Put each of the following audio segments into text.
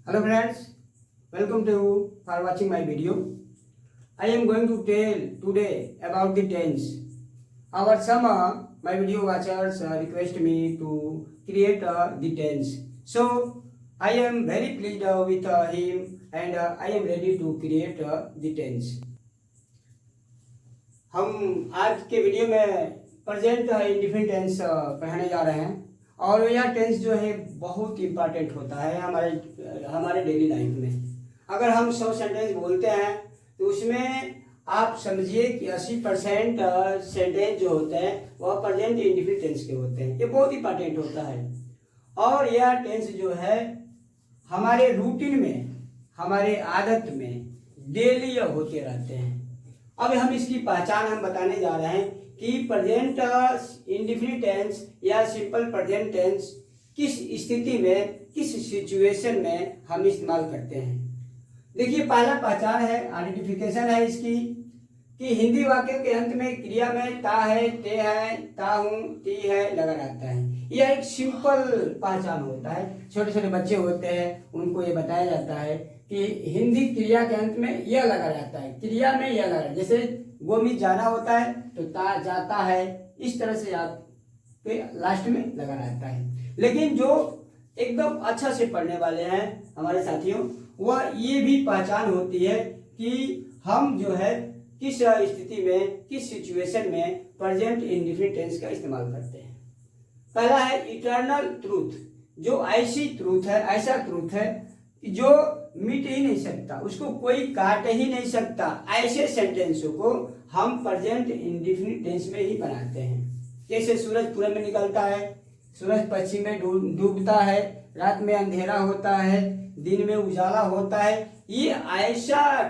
Hello friends, welcome to you for watching my video. I am going to tell today about the tense. Our some my video watchers request me to create the tense. So I am very pleased with him and I am ready to create the tense. हम आज के video में present indefinite tense पढ़ाने जा रहे हैं और यह टेंस जो है बहुत इंपॉर्टेंट होता है हमारे डेली लाइफ में। अगर हम 100 सेंटेंस बोलते हैं तो उसमें आप समझिए कि 80% सेंटेंस जो होते हैं वह प्रेजेंट इंडिफिनिट टेंस के होते हैं। ये बहुत इंपॉर्टेंट होता है और यह टेंस जो है हमारे रूटीन में, हमारे आदत में डेली होते रहते हैं। अब हम इसकी पहचान हम बताने जा रहे हैं कि प्रेजेंट इंडिफिनिट टेंस या सिंपल प्रेजेंट टेंस किस स्थिति में, किस सिचुएशन में हम इस्तेमाल करते हैं। देखिए, पहला पहचान है, आइडेंटिफिकेशन है इसकी कि हिंदी वाक्य के अंत में क्रिया में ता है, ते है, ता हूं, ती है लगा रहता है। यह एक सिंपल पहचान होता है। छोटे छोटे बच्चे होते हैं उनको ये बताया जाता है कि हिंदी क्रिया के अंत में यह लगा रहता है, क्रिया में यह लगा, जैसे गो में जाना होता है तो ता जाता है, इस तरह से आपके लास्ट में लगा रहता है। लेकिन जो एकदम अच्छा से पढ़ने वाले हैं हमारे साथियों, वह ये भी पहचान होती है कि हम जो है किस स्थिति में, किस सिचुएशन में प्रेजेंट इंडिफिनिट टेंस का इस्तेमाल करते हैं। पहला है इटर्नल ट्रूथ, जो ऐसी ट्रूथ है, ऐसा ट्रूथ है जो मिट ही नहीं सकता, उसको कोई काट ही नहीं सकता। ऐसे सेंटेंसों को हम प्रेजेंट इंडिफिनिट टेंस में ही बनाते हैं। जैसे सूरज पूरब में निकलता है, सूरज पश्चिम में डूबता है, रात में अंधेरा होता है, दिन में उजाला होता है। ये ऐसा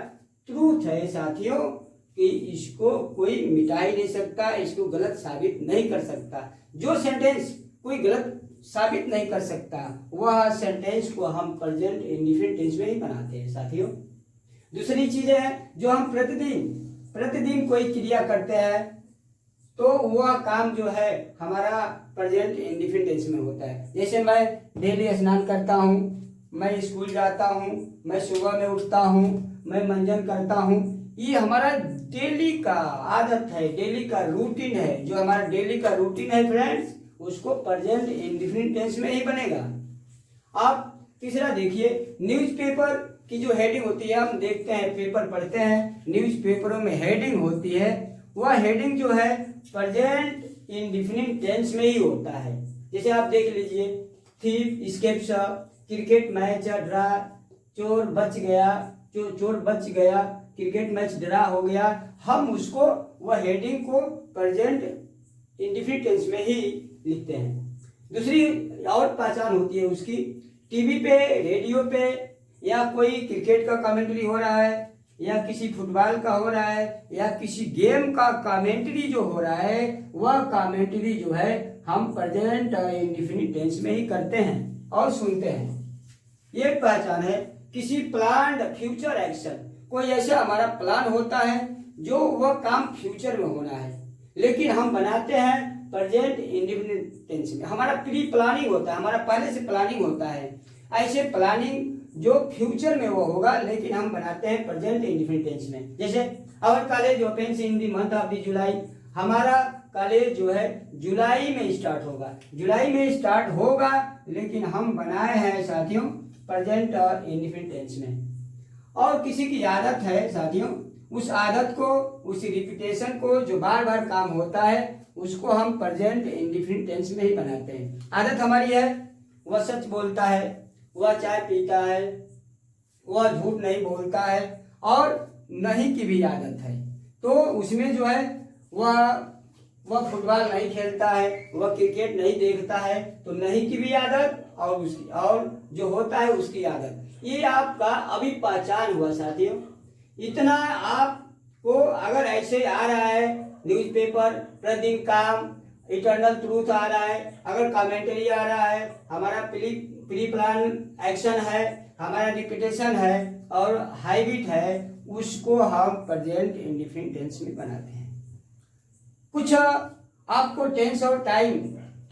ट्रूथ है साथियों कि इसको कोई मिटा ही नहीं सकता, इसको गलत साबित नहीं कर सकता। जो सेंटेंस कोई गलत साबित नहीं कर सकता वह सेंटेंस को हम प्रेजेंट इंडिफिनिट टेंस में ही बनाते हैं साथियों। दूसरी चीज है, जो हम प्रतिदिन कोई क्रिया करते हैं तो वह काम जो है हमारा प्रेजेंट इंडिफिनिट टेंस में होता है। जैसे मैं डेली स्नान करता हूँ, मैं स्कूल जाता हूँ, मैं सुबह में उठता हूँ, मैं मंजन करता हूँ। ये हमारा डेली का आदत है, डेली का रूटीन है। जो हमारा डेली का रूटीन है फ्रेंड्स, उसको प्रेजेंट इंडिफिनिट टेंस में ही बनेगा। आप तीसरा देखिए, न्यूज़पेपर की जो हेडिंग होती है, हम देखते हैं पेपर पढ़ते हैं, न्यूज़पेपरों में हेडिंग होती है, वह हेडिंग जो है प्रेजेंट इंडिफिनिट टेंस में ही होता है। जैसे आप देख लीजिए, thief escapes, cricket match draw, चोर बच गया, क्रिकेट मैच ड्रा हो गया। हम उसको, वह हेडिंग को प्रेजेंट इंडिफिनिट टेंस में ही लिखते हैं। दूसरी और पहचान होती है उसकी, टीवी पे, रेडियो पे या कोई क्रिकेट का कमेंट्री हो रहा है या किसी फुटबॉल का हो रहा है या किसी गेम का कमेंट्री जो हो रहा है, वह कमेंट्री जो है हम प्रेजेंट इंडिफिनिट टेंस में ही करते हैं और सुनते हैं। ये पहचान है किसी प्लान्ड फ्यूचर एक्शन। कोई ऐसा हमारा प्लान होता है जो वह काम फ्यूचर में होना है, लेकिन हम बनाते हैं प्रेजेंट इंडिफिनिट टेंस में। हमारा प्री प्लानिंग होता है, हमारा पहले से प्लानिंग होता है। ऐसे प्लानिंग जो फ्यूचर में वो होगा, लेकिन हम बनाते हैं प्रेजेंट इंडिफिनिट टेंस में। जैसे our college opens in the month of the July, हमारा कॉलेज जो है जुलाई में स्टार्ट होगा, लेकिन हम बनाए हैं साथियों प्रेजेंट इंडिफिनिट टेंस में। और किसी की आदत है साथियों, उस आदत को, उस रिपीटेशन को, जो बार बार काम होता है, उसको हम प्रेजेंट इंडिफिनिट टेंस में ही बनाते हैं। आदत हमारी है, वह सच बोलता है, वह चाय पीता है, वह झूठ नहीं बोलता है और नहीं की भी आदत है, तो उसमें जो है वह फुटबॉल नहीं खेलता है, वह क्रिकेट नहीं देखता है, तो नहीं की भी आदत और उसकी, और जो होता है उसकी आदत। ये आपका अभी पहचान हुआ साथियों। इतना आपको अगर ऐसे आ रहा है, न्यूज़पेपर, प्रतिदिन काम, इटर्नल ट्रूथ आ रहा है, अगर कमेंट्री आ रहा है, हमारा प्री प्लान एक्शन है, हमारा रिपीटेशन है और हैबिट है, उसको हम प्रेजेंट इंडिफिनिट टेंस में बनाते हैं। कुछ आपको टेंस और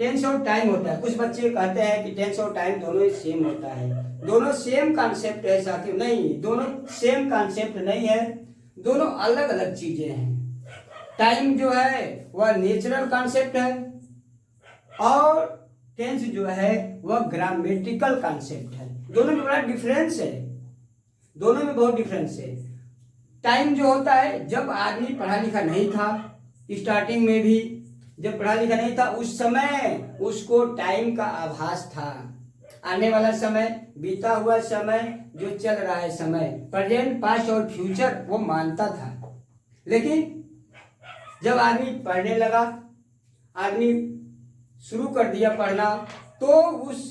टेंस और टाइम होता है। कुछ बच्चे कहते हैं कि टेंस और टाइम दोनों सेम होता है। दोनों सेम कॉन्सेप्ट है साथियों, नहीं, दोनों सेम कॉन्सेप्ट नहीं है, दोनों अलग अलग चीजें हैं। टाइम जो है वह नेचुरल कॉन्सेप्ट है और टेंस जो है वह ग्रामेटिकल कॉन्सेप्ट है। दोनों में बड़ा डिफरेंस है, दोनों में बहुत डिफरेंस है। टाइम जो होता है, जब आदमी पढ़ा लिखा नहीं था, स्टार्टिंग में भी जब पढ़ा लिखा नहीं था, उस समय उसको टाइम का आभास था। आने वाला समय, बीता हुआ समय, जो चल रहा है समय, प्रेजेंट, पास्ट और फ्यूचर वो मानता था। लेकिन जब आदमी पढ़ने लगा, आदमी शुरू कर दिया पढ़ना, तो उस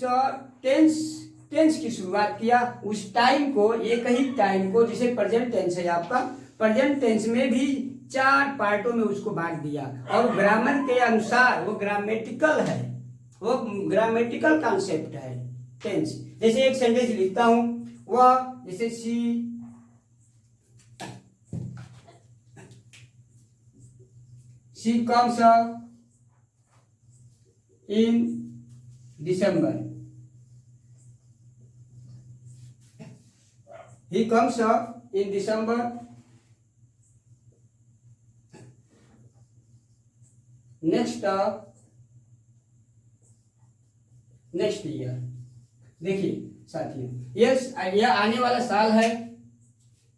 टेंस की शुरुआत किया। उस टाइम को, एक ही टाइम को, जिसे प्रेजेंट टेंस है आपका, प्रेजेंट टेंस में भी 4 पार्टों में उसको बांट दिया और ग्रामर के अनुसार वो ग्रामेटिकल है, वो ग्रामेटिकल कॉन्सेप्ट है टेंस। जैसे एक सेंटेंस लिखता हूं, वह जैसे she comes in December. He comes in December. Next year. देखिए साथियों, यह आने वाला साल है।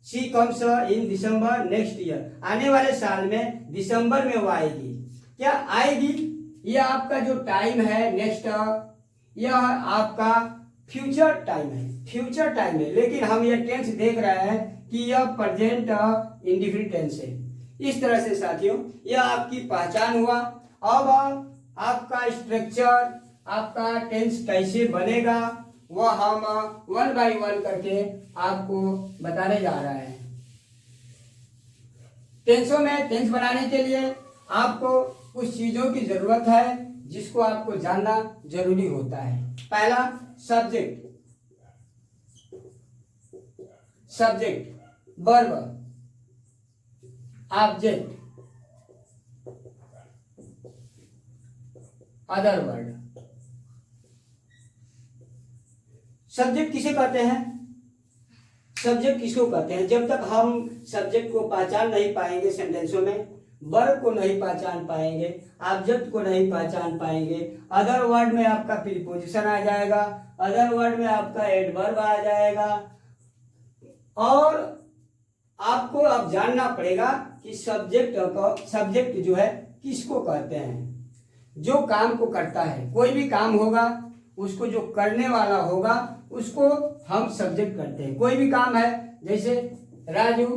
She comes in December next year. आने वाले साल में दिसंबर में वो आएगी। क्या आएगी? यह आपका जो टाइम है नेक्स्ट, यह आपका फ्यूचर टाइम है, फ्यूचर टाइम है। लेकिन हम यह टेंस देख रहे हैं कि यह प्रेजेंट इंडिफिनिट टेंस है। इस तरह से साथियों यह आपकी पहचान हुआ। अब आपका स्ट्रक्चर, आपका टेंस कैसे बनेगा, वह हम 1 बाय 1 करके आपको बताने जा रहे हैं। टेंसों में टेंस बनाने के लिए आपको कुछ चीजों की जरूरत है जिसको आपको जानना जरूरी होता है। पहला, subject, verb, object, other word. Subject किसे कहते हैं? सब्जेक्ट किसको कहते हैं? जब तक हम सब्जेक्ट को पहचान नहीं पाएंगे सेंटेंसों में, वर्ब को नहीं पहचान पाएंगे, ऑब्जेक्ट को नहीं पहचान पाएंगे, अदर वर्ड में आपका प्रीपोजिशन आ जाएगा, अदर वर्ड में आपका एडवर्ब आ जाएगा। और आपको अब जानना पड़ेगा कि सब्जेक्ट जो है किसको कहते हैं? जो काम को करता है, कोई भी काम होगा उसको जो करने वाला होगा उसको हम सब्जेक्ट करते हैं। कोई भी काम है, जैसे राजू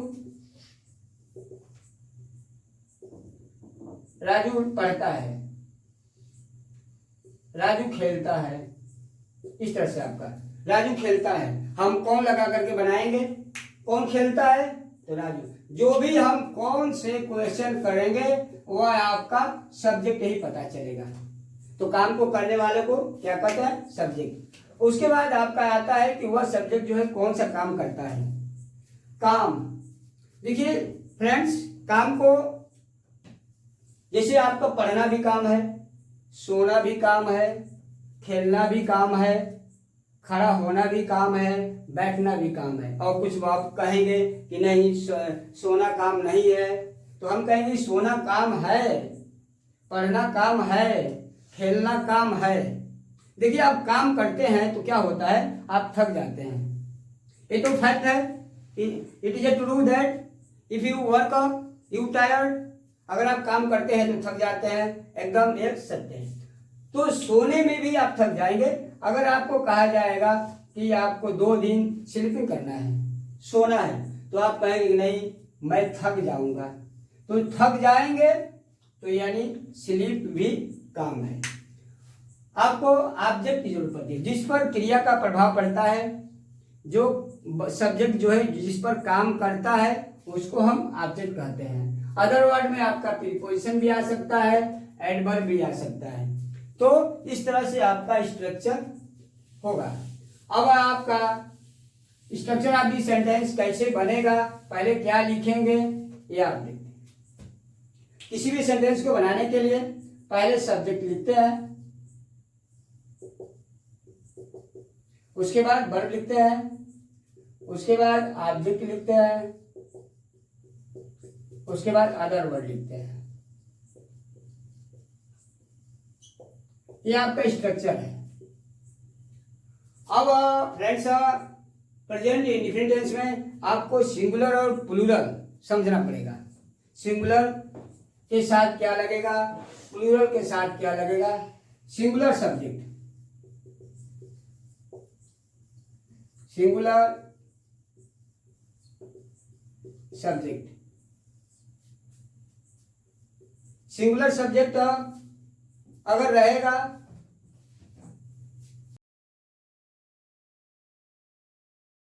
पढ़ता है, राजू खेलता है, इस तरह से आपका राजू खेलता है, हम कौन लगा करके बनाएंगे? कौन खेलता है? तो राजू। जो भी हम कौन से क्वेश्चन करेंगे वह आपका सब्जेक्ट ही पता चलेगा। तो काम को करने वाले को क्या कहते हैं? सब्जेक्ट। उसके बाद आपका आता है कि वह सब्जेक्ट जो है कौन सा काम करता है। काम, देखिए फ्रेंड्स, काम को, जैसे आपका पढ़ना भी काम है, सोना भी काम है, खेलना भी काम है, खड़ा होना भी काम है, बैठना भी काम है। और कुछ आप कहेंगे कि नहीं सोना काम नहीं है, तो हम कहेंगे सोना काम है, पढ़ना काम है, खेलना काम है। देखिए आप काम करते हैं तो क्या होता है, आप थक जाते हैं, ये तो फैक्ट है। It is a true that if you work you tired. अगर आप काम करते हैं तो थक जाते हैं, एकदम एक सत्य है। तो सोने में भी आप थक जाएंगे। अगर आपको कहा जाएगा कि आपको 2 दिन स्लीपिंग करना है, सोना है, तो आप कहेंगे नहीं मैं थक जाऊंगा, तो थक जाएंगे, तो यानी स्लीप भी काम है। आपको ऑब्जेक्ट की जरूरत पड़ती है, जिस पर क्रिया का प्रभाव पड़ता है, जो सब्जेक्ट जो है जिस पर काम करता है उसको हम ऑब्जेक्ट कहते हैं। अदर वर्ड में आपका प्रीपोजिशन भी आ सकता है, एडवर्ब भी आ सकता है। तो इस तरह से आपका स्ट्रक्चर होगा। अब आपका स्ट्रक्चर ऑफ दी सेंटेंस कैसे बनेगा, पहले क्या लिखेंगे ये आप देखते हैं। किसी भी सेंटेंस को बनाने के लिए पहले सब्जेक्ट लिखते हैं, उसके बाद वर्ब लिखते हैं, उसके बाद ऑब्जेक्ट लिखते हैं, उसके बाद अदर वर्ड लिखते हैं। ये आपका स्ट्रक्चर है। अब फ्रेंड्स, प्रेजेंट इंडिफिनिट टेंस में आपको सिंगुलर और प्लूरल समझना पड़ेगा। सिंगुलर के साथ क्या लगेगा, प्लूरल के साथ क्या लगेगा। Singular subject, singular subject, singular subject अगर रहेगा